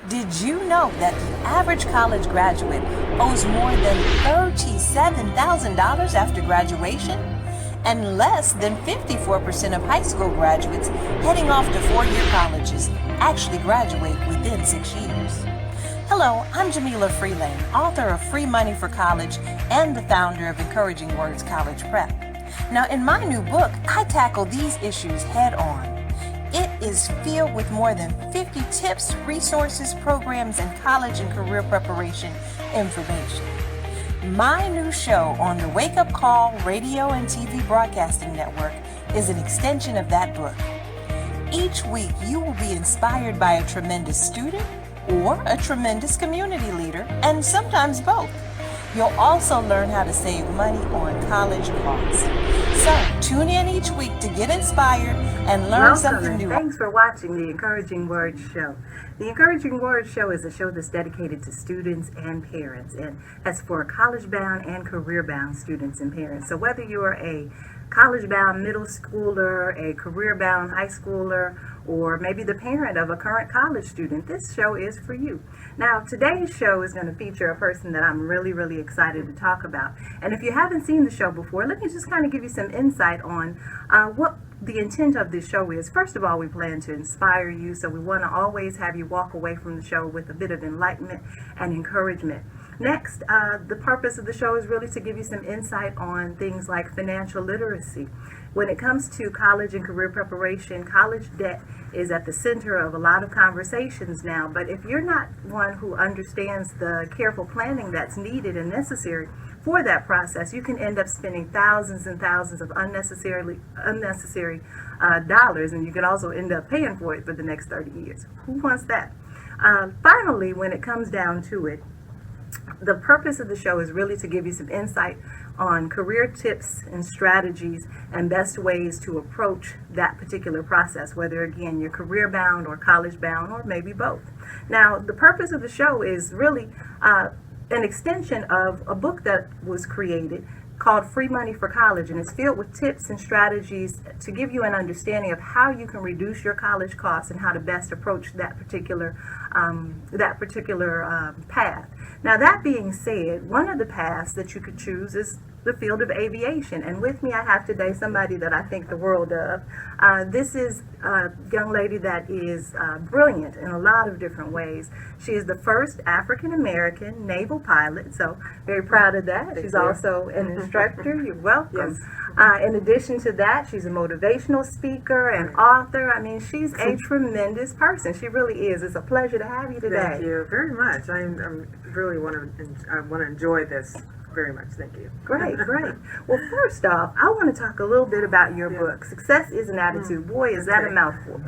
Did you know that the average college graduate owes more than $37,000 after graduation? And less than 54% of high school graduates heading off to four-year colleges actually graduate within 6 years. Hello, I'm Jamila Freelain, author of Free Money for College and the founder of Encouraging Words College Prep. Now, in my new book, I tackle these issues head on. It is filled with more than 50 tips, resources, programs, and college and career preparation information. My new show on the Wake Up Call Radio and TV Broadcasting Network is an extension of that book. Each week, you will be inspired by a tremendous student or a tremendous community leader, and sometimes both. You'll also learn how to save money on college costs. So, tune in each week to get inspired and learn something new. Thanks for watching the Encouraging Words Show. The Encouraging Words Show is a show that's dedicated to students and parents, and that's for college-bound and career-bound students and parents. So whether you're a college-bound middle schooler, a career-bound high schooler, or maybe the parent of a current college student, this show is for you. Now, today's show is going to feature a person that I'm really, really excited to talk about. And if you haven't seen the show before, let me just kind of give you some insight on what the intent of this show is. First of all, we plan to inspire you, so we want to always have you walk away from the show with a bit of enlightenment and encouragement. Next, the purpose of the show is really to give you some insight on things like financial literacy. When it comes to college and career preparation, college debt is at the center of a lot of conversations now. But if you're not one who understands the careful planning that's needed and necessary for that process, you can end up spending thousands and thousands of unnecessary dollars, and you can also end up paying for it for the next 30 years. Who wants that? Finally, when it comes down to it, the purpose of the show is really to give you some insight on career tips and strategies and best ways to approach that particular process, whether, again, you're career-bound or college-bound or maybe both. Now, the purpose of the show is really an extension of a book that was created called Free Money for College, and it's filled with tips and strategies to give you an understanding of how you can reduce your college costs and how to best approach that particular path. Now, that being said, one of the paths that you could choose is the field of aviation, and with me I have today somebody that I think the world of. This is a young lady that is brilliant in a lot of different ways. She is the first African-American naval pilot, so very proud of that. She's also an instructor. You're welcome. Yes. In addition to that, she's a motivational speaker and author. I mean, she's a tremendous person. She really is. It's a pleasure to have you today. Thank you very much. I really want to enjoy this very much. Thank you. Great, great. Well, first off, I want to talk a little bit about your book. Success is an Attitude. Boy, is that a mouthful.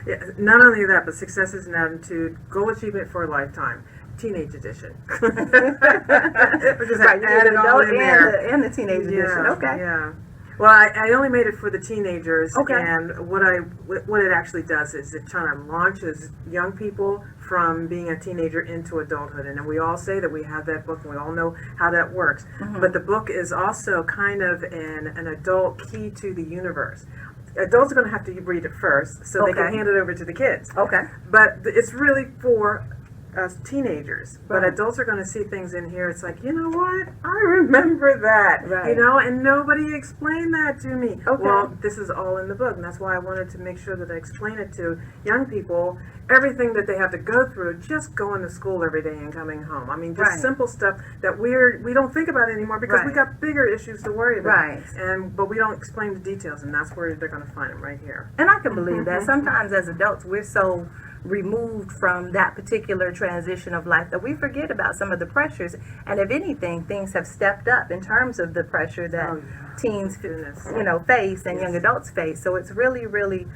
Yeah, not only that, but Success is an Attitude, Goal Achievement for a Lifetime, Teenage Edition. Which is right, added all in there. And the Teenage Edition. Okay. Yeah. Well, I only made it for the teenagers, okay. And what it actually does is it kind of launches young people from being a teenager into adulthood. And we all say that we have that book, and we all know how that works. Mm-hmm. But the book is also kind of an adult key to the universe. Adults are going to have to read it first, so they can hand it over to the kids. Okay. But it's really for us teenagers, right. But adults are going to see things in here. It's like, you know what? I remember that, right. You know, and nobody explained that to me. Okay. Well, this is all in the book, and that's why I wanted to make sure that I explain it to young people. Everything that they have to go through, just going to school every day and coming home. I mean, just right. simple stuff that we don't think about anymore because right. we got bigger issues to worry about. Right. But we don't explain the details, and that's where they're going to find them right here. And I can believe that. Sometimes as adults, we're so removed from that particular transition of life that we forget about some of the pressures, and if anything, things have stepped up in terms of the pressure that teens face and young adults face. So it's really, really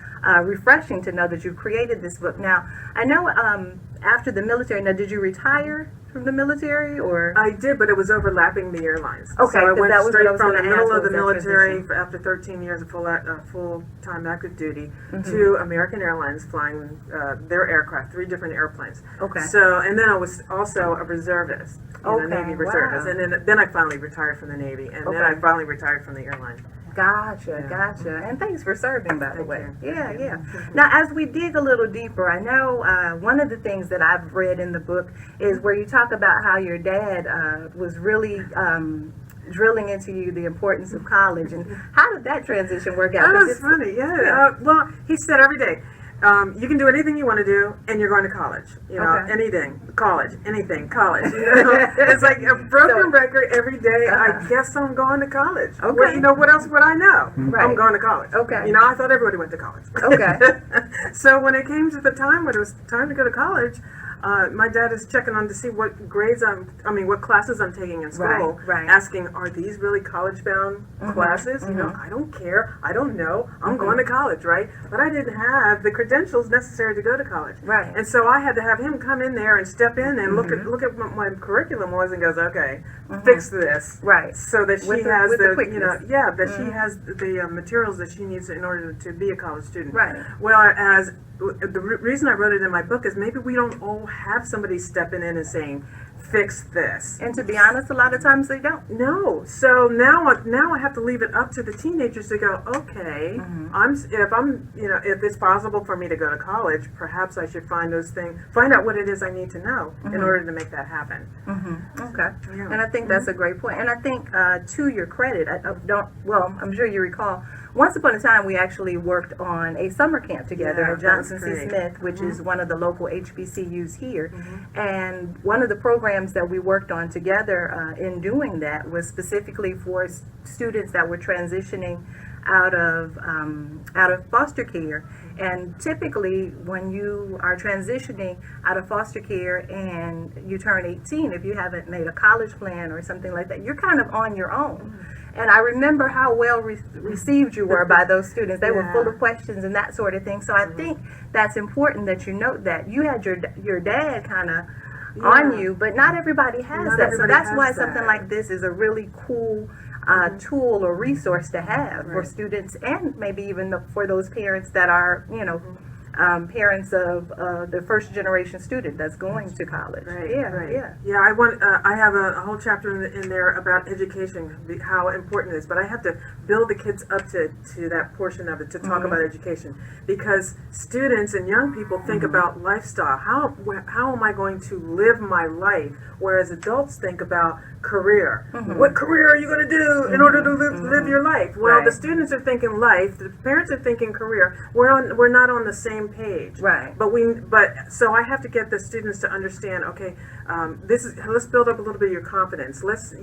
refreshing to know that you've created this book. Now, I know after the military, now did you retire from the military, or? I did, but it was overlapping the airlines. Okay, so I went straight from the middle of the military after 13 years of full-time active duty to American Airlines, flying their aircraft, 3 different airplanes. Okay. So, and then I was also a reservist, a Navy reservist, wow. and then I finally retired from the Navy, and then I finally retired from the airline. Gotcha. And thanks for serving, by the Thank way. you. Yeah. Now, as we dig a little deeper, I know one of the things that I've read in the book is where you talk about how your dad was really drilling into you the importance of college, and how did that transition work out? That 'Cause was it's- funny, yeah. Well, he said every day, you can do anything you want to do, and you're going to college. You know, Okay. anything, college, anything, college. You know? It's like a broken record every day. I guess I'm going to college. Okay. Well, you know, what else would I know? Right. I'm going to college. Okay. You know, I thought everybody went to college. Okay. So when it came to the time when it was time to go to college, my dad is checking on to see what grades what classes I'm taking in school. Right. Asking, are these really college-bound classes? You know, I don't care. I don't know. I'm going to college, right? But I didn't have the credentials necessary to go to college. Right. And so I had to have him come in there and step in and look at what my curriculum was and goes, okay, fix this. Right. So that she With the- has with the the quickness. that she has the materials that she needs in order to be a college student. Right. Well, as the reason I wrote it in my book is maybe we don't all have somebody stepping in and saying, fix this. And to be honest, a lot of times they don't. No. So now I have to leave it up to the teenagers to go, okay, if it's possible for me to go to college, perhaps I should find out what it is I need to know in order to make that happen. Okay. Yeah. And I think that's a great point. And I think, to your credit, I'm sure you recall, once upon a time we actually worked on a summer camp together Yeah, at Johnson that's C. great. Smith, which is one of the local HBCUs here. And one of the programs that we worked on together in doing that was specifically for students that were transitioning out of foster care. And typically when you are transitioning out of foster care and you turn 18, if you haven't made a college plan or something like that, you're kind of on your own. And I remember how well received you were by those students. They were full of questions and that sort of thing. So I think that's important that you note that. You had your dad kind of on you, but not everybody has Not that. So everybody that's has why that. something like this is a really cool tool or resource to have for students, and maybe even for those parents that are, parents of the first generation student that's going to college. Right, Yeah. I have a whole chapter in there about education, how important it is. But I have to build the kids up to that portion of it to talk about education, because students and young people think about lifestyle. How am I going to live my life? Whereas adults think about career. What career are you going to do in order to live your life? Well, the students are thinking life. The parents are thinking career. We're not on the same page. Right. So I have to get the students to understand. Okay, let's build up a little bit of your confidence. Let's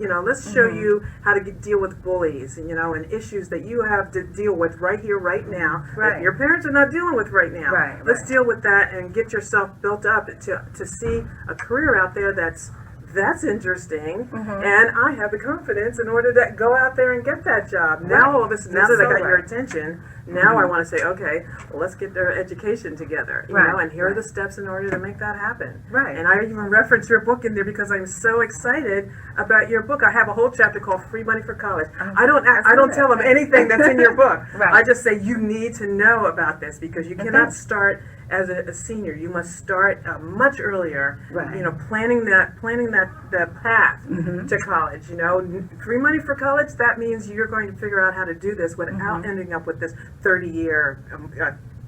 show you how to deal with bullies. And issues that you have to deal with right here, right now. Right. That your parents are not dealing with right now. Right, Let's right. deal with that and get yourself built up to see a career out there that's interesting, and I have the confidence in order to go out there and get that job. Now all of a sudden, now that I got your attention, now I want to say, okay, well, let's get their education together, and here are the steps in order to make that happen. Right. And I even reference your book in there because I'm so excited about your book. I have a whole chapter called "Free Money for College." I don't tell them anything that's in your book. Right. I just say you need to know about this because you cannot start as a senior. You must start much earlier. Right. Planning the path to college. Free money for college. That means you're going to figure out how to do this without ending up with this 30-year.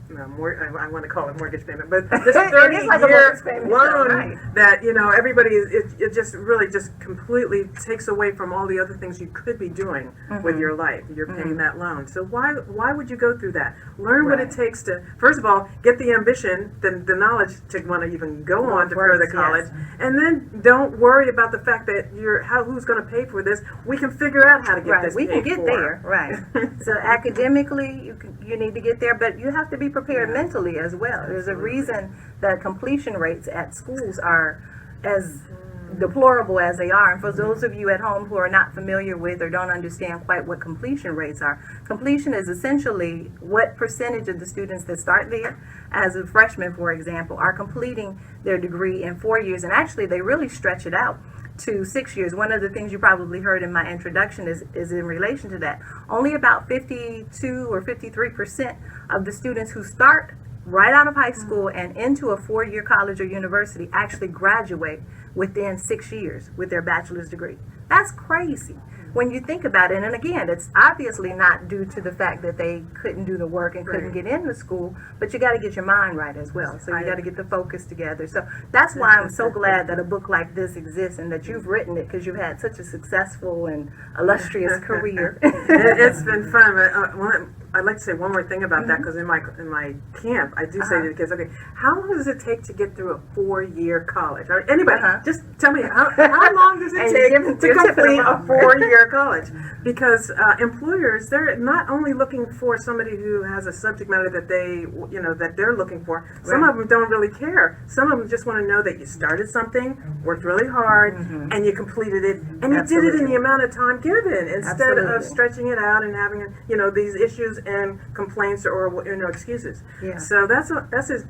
I want to call it mortgage payment, but this 30-year loan that everybody it just really just completely takes away from all the other things you could be doing with your life. You're paying that loan, so why would you go through that? Learn what it takes to, first of all, get the ambition, the knowledge to want to even go on to further college, and then don't worry about the fact that who's going to pay for this. We can figure out how to get this. We can get for. there, right? So academically, you need to get there, but you have to be prepared mentally as well. There's a reason that completion rates at schools are as deplorable as they are. And for those of you at home who are not familiar with or don't understand quite what completion rates are, completion is essentially what percentage of the students that start there as a freshman, for example, are completing their degree in 4 years. And actually, they really stretch it out to 6 years. One of the things you probably heard in my introduction is in relation to that. Only about 52 or 53% of the students who start right out of high school and into a 4-year college or university actually graduate within 6 years with their bachelor's degree. That's crazy. when you think about it, and again, it's obviously not due to the fact that they couldn't do the work and couldn't get into school, but you got to get your mind right as well. So you got to get the focus together. So that's why I'm so glad that a book like this exists and that you've written it, because you've had such a successful and illustrious career. It's been fun. But, I'd like to say one more thing about that, because in my camp, I do say to the kids, okay, how long does it take to get through a 4-year college? Or anybody, just tell me, how long does it take to complete a 4-year college? Because employers, they're not only looking for somebody who has a subject matter that they're looking for. Some of them don't really care. Some of them just want to know that you started something, worked really hard, and you completed it, and you did it in the amount of time given, instead of stretching it out and having these issues and complaints or excuses. Yeah. So that's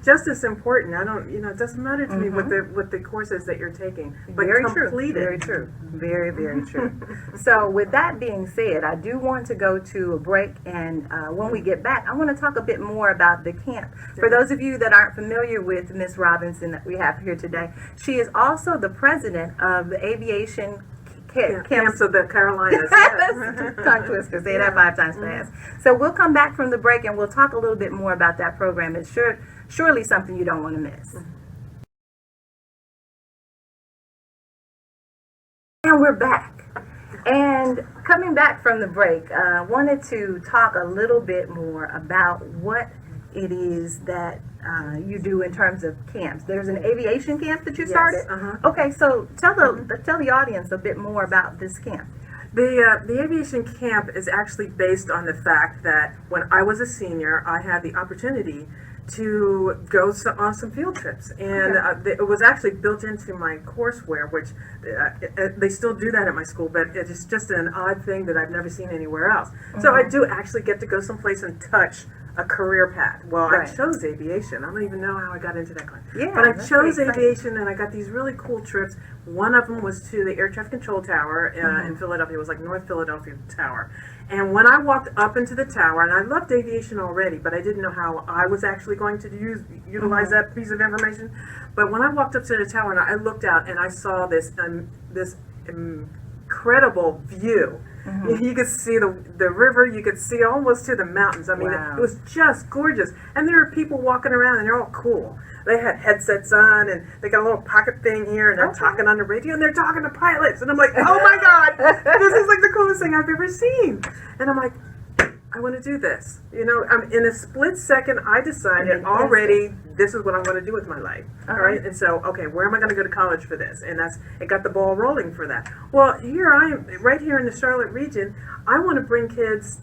just as important. I don't it doesn't matter to me what the course is that you're taking, but complete it. Very true. Very, very true. So with that being said, I do want to go to a break, and when we get back, I want to talk a bit more about the camp. For those of you that aren't familiar with Miss Robinson that we have here today, she is also the president of the aviation camps of the Carolinas. Tongue twister. Say that 5 times fast. So we'll come back from the break and we'll talk a little bit more about that program. It's surely something you don't want to miss. And we're back. And coming back from the break, I wanted to talk a little bit more about what it is that you do in terms of camps. There's an aviation camp that you started? Okay, so tell the audience a bit more about this camp. The aviation camp is actually based on the fact that when I was a senior, I had the opportunity to go on some field trips, and it was actually built into my courseware, which they still do that at my school, but it's just an odd thing that I've never seen anywhere else. So I do actually get to go someplace and touch a career path. Well, I chose aviation. I don't even know how I got into that class. But I chose aviation, and I got these really cool trips. One of them was to the air traffic control tower in Philadelphia. It was like North Philadelphia Tower. And when I walked up into the tower, and I loved aviation already, but I didn't know how I was actually going to utilize that piece of information. But when I walked up to the tower and I looked out and I saw this incredible view. You could see the river, you could see almost to the mountains. I mean, it was just gorgeous. And there were people walking around, and they're all cool. They had headsets on, and they got a little pocket thing here, and they're talking on the radio, and they're talking to pilots. And I'm like, oh my God, this is like the coolest thing I've ever seen. And I'm like, I want to do this. In a split second, I decided already this is what I want to do with my life. All right, and so where am I going to go to college for this? And it got the ball rolling for that. Well, here I am, right here in the Charlotte region. I want to bring kids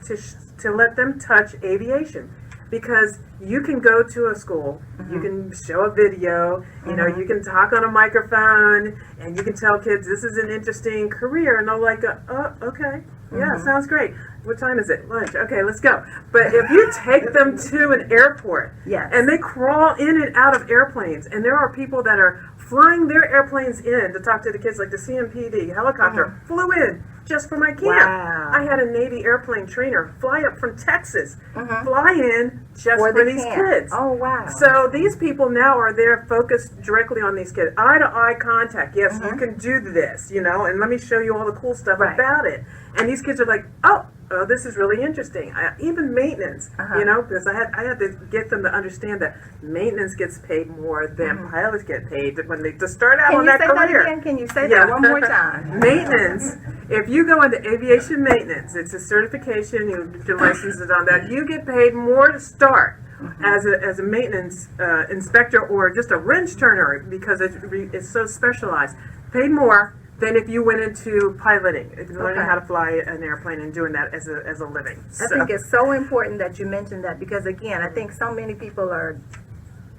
to let them touch aviation. Because you can go to a school, you can show a video, you can talk on a microphone, and you can tell kids this is an interesting career, and they're like, oh, okay, yeah, sounds great. What time is it? Lunch. Okay, let's go. But if you take them to an airport, and they crawl in and out of airplanes, and there are people that are flying their airplanes in to talk to the kids, like the CMPD helicopter flew in just for my camp. Wow. I had a Navy airplane trainer fly up from Texas, fly in just for these kids. Oh, wow. So these people now are there focused directly on these kids. Eye-to-eye contact. Yes, you can do this, and let me show you all the cool stuff about it. And these kids are like, oh, this is really interesting. Even maintenance, because I had to get them to understand that maintenance gets paid more than pilots get paid when they just start out on that career. Can you say that one more time? Maintenance. If you go into aviation maintenance, it's a certification. You get your licenses on that. You get paid more to start as a maintenance inspector or just a wrench turner, because it's so specialized. Paid more than if you went into piloting, if you're learning how to fly an airplane and doing that as a living. I think it's so important that you mentioned that, because again, I think so many people are,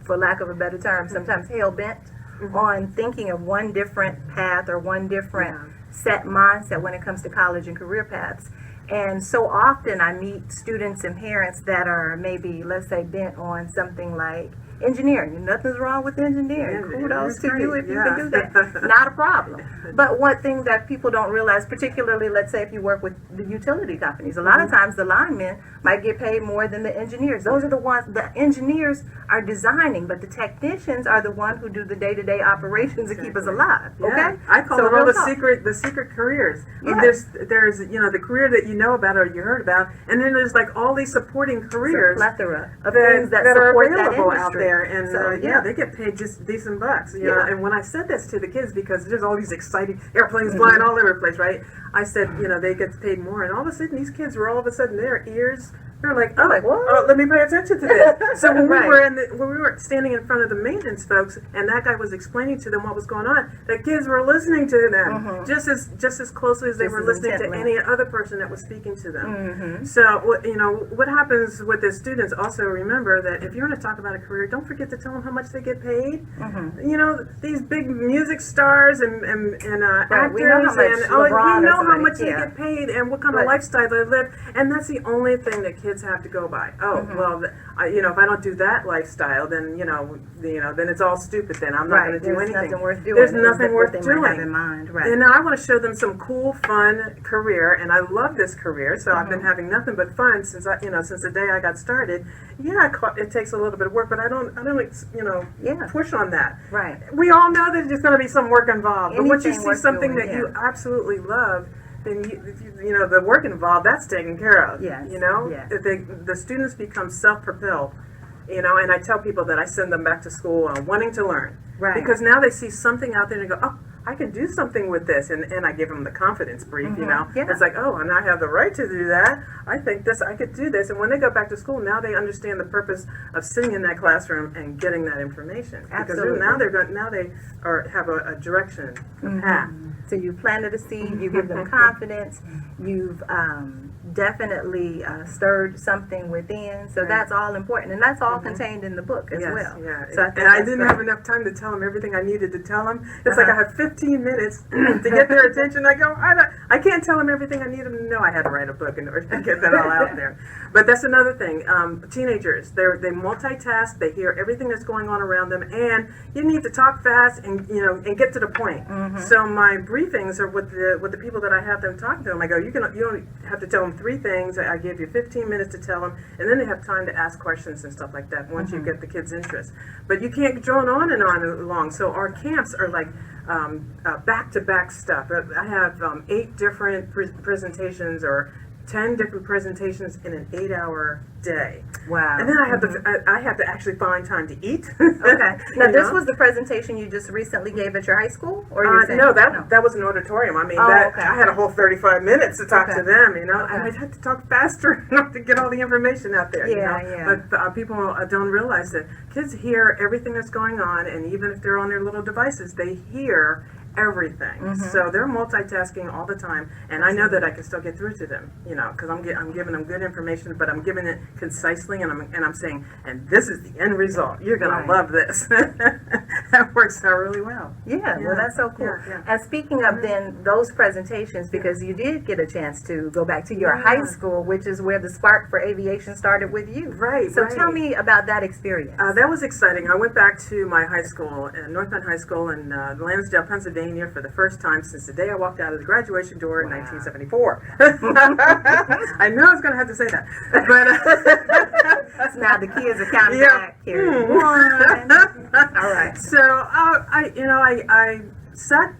for lack of a better term, sometimes hell-bent on thinking of one different path or one different set mindset when it comes to college and career paths. And so often I meet students and parents that are maybe, let's say, bent on something like engineering. Nothing's wrong with engineering. Yeah, Kudos it's to you great, if you can do that. yeah. Not a problem. But one thing that people don't realize, particularly, let's say if you work with the utility companies, a lot of times the linemen might get paid more than the engineers. Those are the ones, the engineers are designing, but the technicians are the one who do the day-to-day operations to keep us alive. Yeah. Okay? I call So them all real the talk. secret careers. Yeah. There's the career that you know about or you heard about, and then there's like all these supporting It's a careers plethora of things that are support that available industry. out there, and So, yeah, they get paid just decent bucks. You know? Yeah. And when I said this to the kids, because there's all these exciting airplanes flying all over the place, right? I said, they get paid more, and all of a sudden these kids were all of a sudden their ears. They're like, oh, Like, what? oh, let me pay attention to this. So when Right. when we were standing in front of the maintenance folks, and that guy was explaining to them what was going on, the kids were listening to them just as closely as they Just were as listening to intently. any other person that was speaking to them. So what happens with the students? Also remember that if you're going to talk about a career, don't forget to tell them how much they get paid. These big music stars and actors, We know how much and LeBron or we know how somebody- much they yeah. get paid and what kind Right. of lifestyle they live, and that's the only thing that kids have to go by. Oh, well, if I don't do that lifestyle, then then it's all stupid. Then I'm not Right. going to do There's anything. nothing worth doing. There's is nothing what worth they doing. might have in mind. Right. And now I want to show them some cool, fun career, and I love this career. So I've been having nothing but fun since since the day I got started. Yeah, it takes a little bit of work, but I don't Yeah. push on that. Right. We all know that there's going to be some work involved, but once you Anything see worth something doing, that you yeah. absolutely love, then the work involved, that's taken care of. Yes, yes. If the students become self-propelled. And I tell people that I send them back to school wanting to learn. Right. Because now they see something out there and they go, oh, I can do something with this. And I give them the confidence brief, Yeah. It's like, oh, and I have the right to do that. I think I could do this. And when they go back to school, now they understand the purpose of sitting in that classroom and getting that information. Absolutely. Because now they have a direction, a path. So you planted a seed, you give them confidence, you've definitely stirred something within. So that's all important, and that's all contained in the book as well. Yeah. So I think and I that's didn't great. have enough time to tell them everything I needed to tell them. It's like I had 15 minutes to get their attention. I go, I can't tell them everything I need them to know. I had to write a book in order to get that all out there. But that's another thing. Teenagers, they multitask. They hear everything that's going on around them, and you need to talk fast and and get to the point. So my briefings are with the people that I have them talking to them. I go, you don't have to tell them 3 things. I give you 15 minutes to tell them, and then they have time to ask questions and stuff like that once you get the kids' interest. But you can't drone on and on along. So our camps are like back-to-back stuff. I have 8 different presentations or 10 different presentations in an 8-hour day. Wow. And then I have to actually find time to eat. Okay. Now, You this know? was the presentation you just recently gave at your high school, or you're saying No, that was an auditorium. I mean, okay. I had a whole 35 minutes to talk Okay. to them, and Okay. I'd have to talk faster enough to get all the information out there. Yeah. But people don't realize that kids hear everything that's going on, and even if they're on their little devices, they hear everything. So they're multitasking all the time, and I know that I can still get through to them, because I'm giving them good information, but I'm giving it concisely, and I'm saying, and this is the end result. You're gonna Right. love this. That works out really well. Yeah, well, that's so cool. Yeah. And speaking of then those presentations, because you did get a chance to go back to your high school, which is where the spark for aviation started with you. Right. So right. tell me about that experience. That was exciting. I went back to my high school, North Bend High School in Lansdale, Pennsylvania, for the first time since the day I walked out of the graduation door in 1974. I know I was going to have to say that, but Now the kids are counting Yeah. back here. 1. All right. so I sat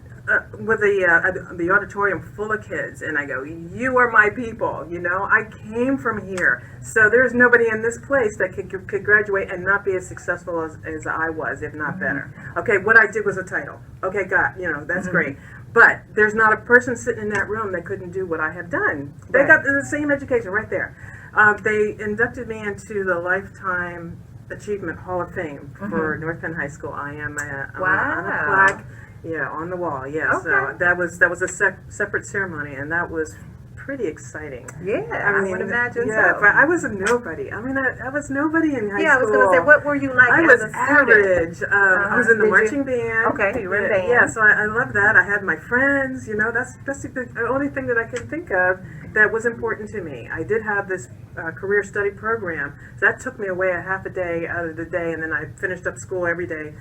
with the auditorium full of kids, and I go, you are my people. I came from here, so there's nobody in this place that could graduate and not be as successful as I was, if not better. Okay, what I did was a title. Okay, that's great. But there's not a person sitting in that room that couldn't do what I have done. They Right. got the same education right there. They inducted me into the Lifetime Achievement Hall of Fame for North Penn High School. I am on a plaque, on the wall. Yes, Okay. that was a separate ceremony, and that was pretty exciting. Yeah, I would imagine yeah, so. but I was a nobody. I mean, I was nobody in high school. Yeah, I was going to say, what were you like I as was a student? average. I was in the marching band. Okay, you were in band. Yeah, so I love that. I had my friends. You know, that's the only thing that I can think of that was important to me. I did have this career study program, so that took me away a half a day out of the day, and then I finished up school every day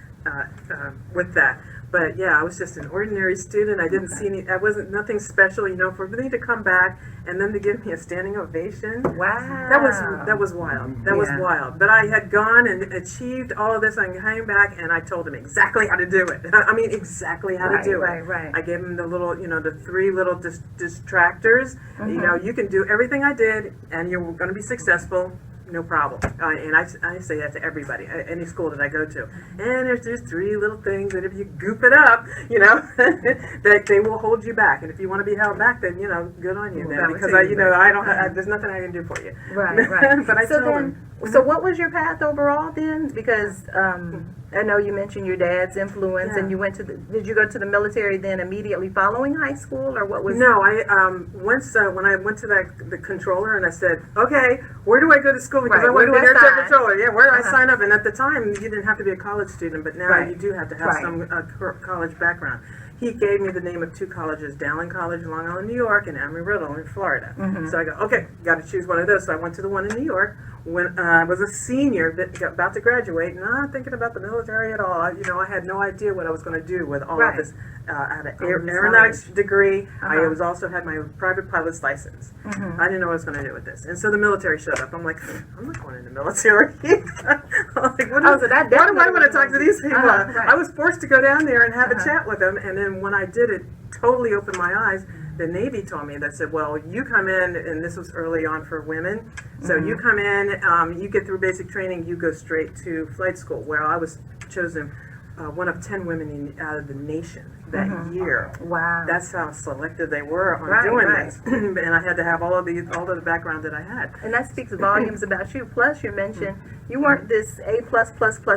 with that. But yeah, I was just an ordinary student. I didn't see any. I wasn't nothing special, you know. For me to come back and then to give me a standing ovation, wow, that was wild. That was wild. But I had gone and achieved all of this. I came back and I told him exactly how to do it. I mean, exactly how to do it. Right. I gave him the little, you know, the 3 little distractors. You know, you can do everything I did, and you're going to be successful. No problem. And I say that to everybody, any school that I go to. And there's 3 little things that if you goop it up, you know, that they will hold you back. And if you want to be held back, then, you know, good on you then. Because, there's nothing I can do for you. Right. But I so told him. So what was your path overall then? Because I know you mentioned your dad's influence, and you went to did you go to the military then immediately following high school, or what was? No, I once when I went to the controller and I said, okay, where do I go to school because I want to be an air traffic controller. Yeah, where do I sign up? And at the time, you didn't have to be a college student, but now you do have to have some college background. He gave me the name of 2 colleges, Dowling College in Long Island, New York, and Amarillo in Florida. So I go, okay, got to choose one of those. So I went to the one in New York. When I was a senior, about to graduate, not thinking about the military at all. You know, I had no idea what I was going to do with all of this. I had an aeronautics degree. I was also had my private pilot's license. I didn't know what I was going to do with this. And so the military showed up. I'm like, I'm not going in the military. Like, what do I want to talk to these people? I was forced to go down there and have a chat with them. And then when I did, it totally opened my eyes. The Navy told me, that said, well, you come in, and this was early on for women, so you come in, you get through basic training, you go straight to flight school. Well, I was chosen one of 10 women out of the nation that year. Wow. That's how selective they were on doing this. And I had to have all of the background that I had. And that speaks volumes about you. Plus, you mentioned you weren't this A+++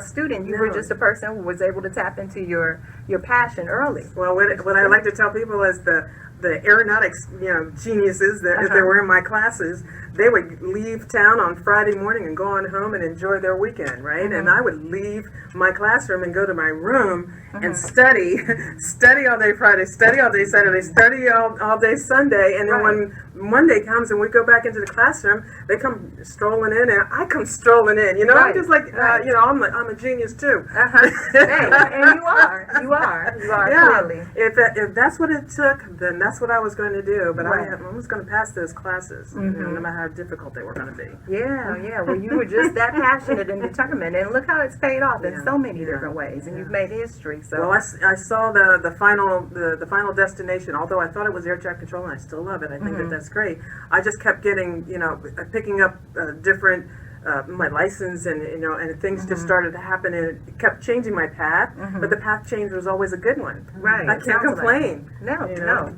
student. You were just a person who was able to tap into your passion early. Well, what I like to tell people is the aeronautics, you know, geniuses that if they were in my classes, they would leave town on Friday morning and go on home and enjoy their weekend, right? And I would leave my classroom and go to my room and study all day Friday, study all day Saturday, study all day Sunday, and then when Monday comes and we go back into the classroom, they come strolling in, and I come strolling in. You know, I'm just like, you know, I'm a genius too. Hey, and you are clearly. If that's what it took, then that's what I was going to do. But I was going to pass those classes, you know, no matter how difficult they were going to be. Yeah. Well, you were just that passionate and determined, and look how it's paid off in so many different ways, and you've made history. So, well, I saw the final destination. Although I thought it was air traffic control, and I still love it. I think that's great. I just kept getting, you know, picking up different. My license and and things just started to happen, and it kept changing my path. But the path change was always a good one. Right. I can't complain. No,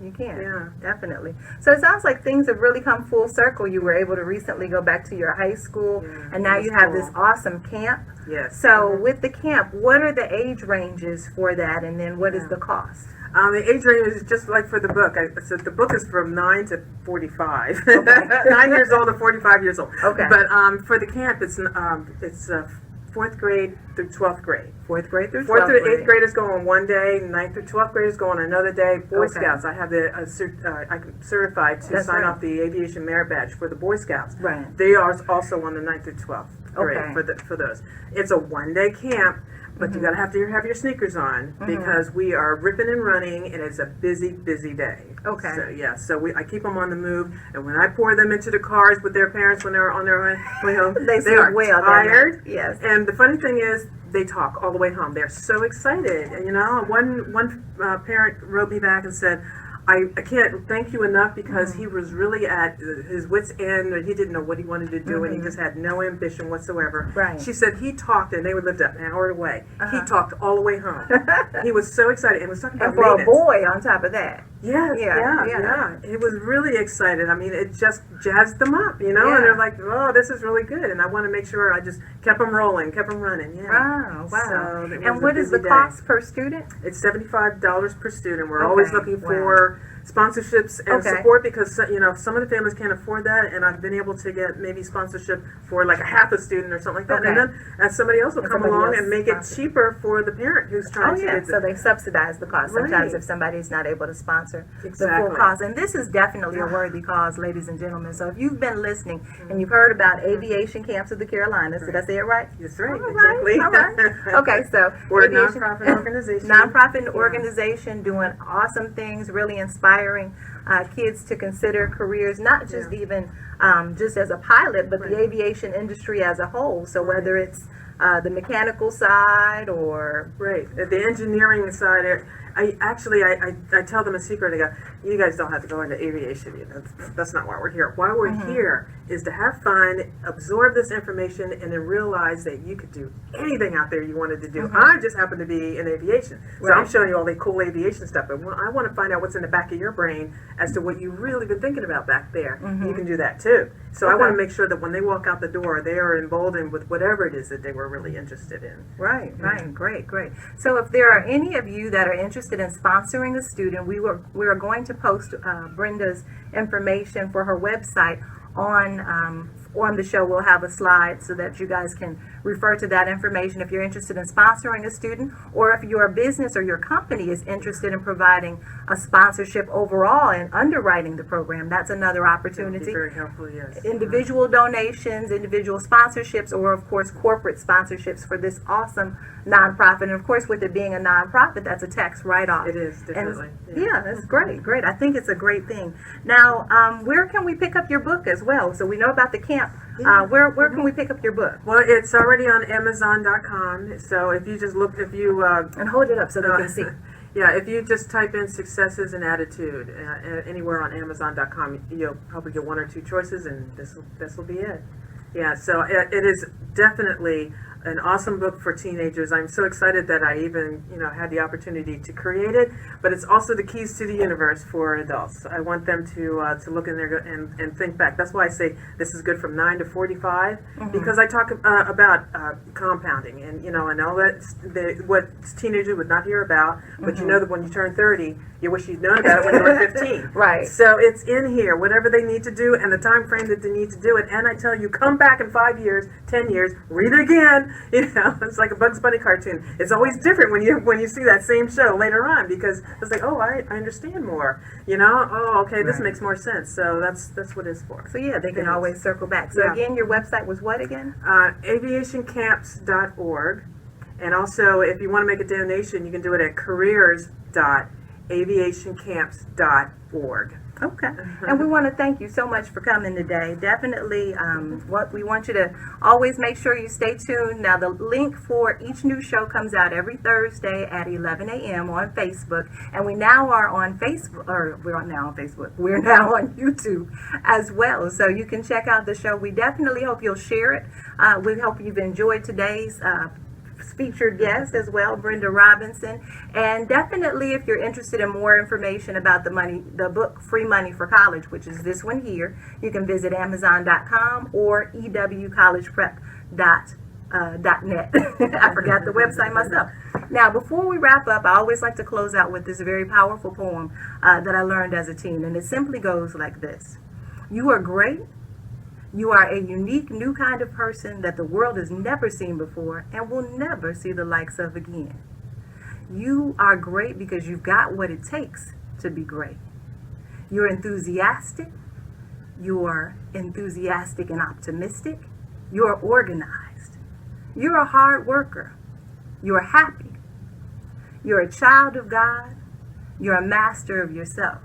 you can't. Yeah, definitely. So it sounds like things have really come full circle. You were able to recently go back to your high school, and now you have this awesome camp. Yes. So with the camp, what are the age ranges for that, and then what is the cost? The age range is just like for the book. So the book is from 9 to 45. 9 years old to 45 years old. Okay. But for the camp, it's 4th grade through 12th grade. 4th grade through 4th through 8th graders go on one day, 9th through 12th graders go on another day. Boy Scouts, I have I'm certified to sign off the aviation merit badge for the Boy Scouts. Right. They are also on the 9th through 12th grade for those. It's a one-day camp. But you gotta have your sneakers on because we are ripping and running, and it's a busy day. Okay. So so I keep them on the move, and when I pour them into the cars with their parents when they're on their way home, they are tired. Yes. And the funny thing is, they talk all the way home. They're so excited. And one parent wrote me back and said, I can't thank you enough because he was really at his wit's end, and he didn't know what he wanted to do, and he just had no ambition whatsoever. Right. She said he talked, and they lived an hour away. He talked all the way home. He was so excited, and was talking about and for a boy on top of that. Yes, yeah. He was really excited. I mean, it just jazzed them up, you know, and they're like, oh, this is really good. And I want to make sure I just kept them rolling, kept them running. Yeah. Wow. So it And was what a is the busy day. cost per student? It's $75 per student. We're always looking Wow. for sponsorships and Okay. support because, you know, some of the families can't afford that, and I've been able to get maybe sponsorship for like a half a student or something like that. Okay. And then somebody else will And come somebody along else and make it sponsor. cheaper for the parent who's Oh trying to yeah, get so they subsidize the cost sometimes Right. if somebody's not able to sponsor the full Exactly. cost. And this is definitely a worthy cause, ladies and gentlemen. So if you've been listening and you've heard about aviation camps of the Carolinas, did I say it right? That's right, All exactly. All right. Okay, so We're a aviation- nonprofit organization. Nonprofit Yeah. organization doing awesome things, really inspiring kids to consider careers, not just even just as a pilot, but the Right. aviation industry as a whole. So whether it's the mechanical side or Right. The engineering side, I tell them a secret. I go, you guys don't have to go into aviation. You know, that's not why we're here. Why we're here is to have fun, absorb this information, and then realize that you could do anything out there you wanted to do. I just happen to be in aviation. So I'm Right. showing you all the cool aviation stuff. But I want to find out what's in the back of your brain as to what you've really been thinking about back there. You can do that too. So I want to make sure that when they walk out the door, they are emboldened with whatever it is that they were really interested in. Right. Great. So if there are any of you that are interested in sponsoring a student, we are going to post Brenda's information for her website on the show. We'll have a slide so that you guys can refer to that information if you're interested in sponsoring a student, or if your business or your company is interested in providing a sponsorship overall and underwriting the program. That's another That would be opportunity. very helpful, yes. Individual donations, individual sponsorships, or of course corporate sponsorships for this awesome nonprofit. And of course, with it being a nonprofit, that's a tax write-off. It is, definitely. And, yeah, that's great. I think it's a great thing. Now, where can we pick up your book as well? So we know about the camp. Where can we pick up your book? Well, it's already on Amazon.com. So if you just look, And hold it up so they can see. yeah, if you just type in successes and attitude anywhere on Amazon.com, you'll probably get one or two choices, and this will be it. Yeah, so it is definitely an awesome book for teenagers. I'm so excited that I even, had the opportunity to create it, but it's also the keys to the universe for adults. I want them to look in there and think back. That's why I say this is good from 9 to 45, because I talk about compounding and, and all that, what teenagers would not hear about, but you know that when you turn 30, you wish you'd known about it when you were 15. Right. So it's in here, whatever they need to do and the time frame that they need to do it. And I tell you, come back in 5 years, 10 years, read it again. It's like a Bugs Bunny cartoon. It's always different when you see that same show later on, because it's like, oh, I understand more. Oh, okay, this makes more sense. So that's what it's for. So yeah, they can Thanks. always circle back. So Yeah. again, your website was what again? Aviationcamps.org. And also, if you want to make a donation, you can do it at careers.aviationcamps.org. Okay. And we want to thank you so much for coming today. Definitely, what we want you to always make sure you stay tuned. Now, the link for each new show comes out every Thursday at 11 a.m. on Facebook. And we now are on Facebook, or we're now on Facebook. We're now on YouTube as well. So you can check out the show. We definitely hope you'll share it. We hope you've enjoyed today's featured guest as well, Brenda Robinson. And definitely, if you're interested in more information about the book Free Money for College, which is this one here, you can visit Amazon.com or ewcollegeprep.net. I forgot the website myself. Now, before we wrap up, I always like to close out with this very powerful poem that I learned as a teen, and it simply goes like this: You are great. You are a unique new kind of person that the world has never seen before and will never see the likes of again. You are great because you've got what it takes to be great. You're enthusiastic. You're enthusiastic and optimistic. You're organized. You're a hard worker. You're happy. You're a child of God. You're a master of yourself.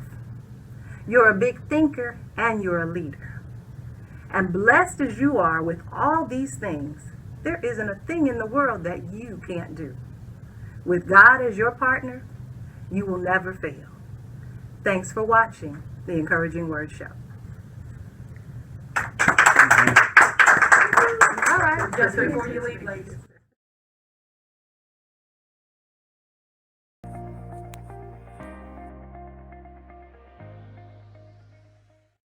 You're a big thinker and you're a leader. And blessed as you are with all these things, there isn't a thing in the world that you can't do. With God as your partner, you will never fail. Thanks for watching the Encouraging Word Show. All right. Just before you leave, ladies.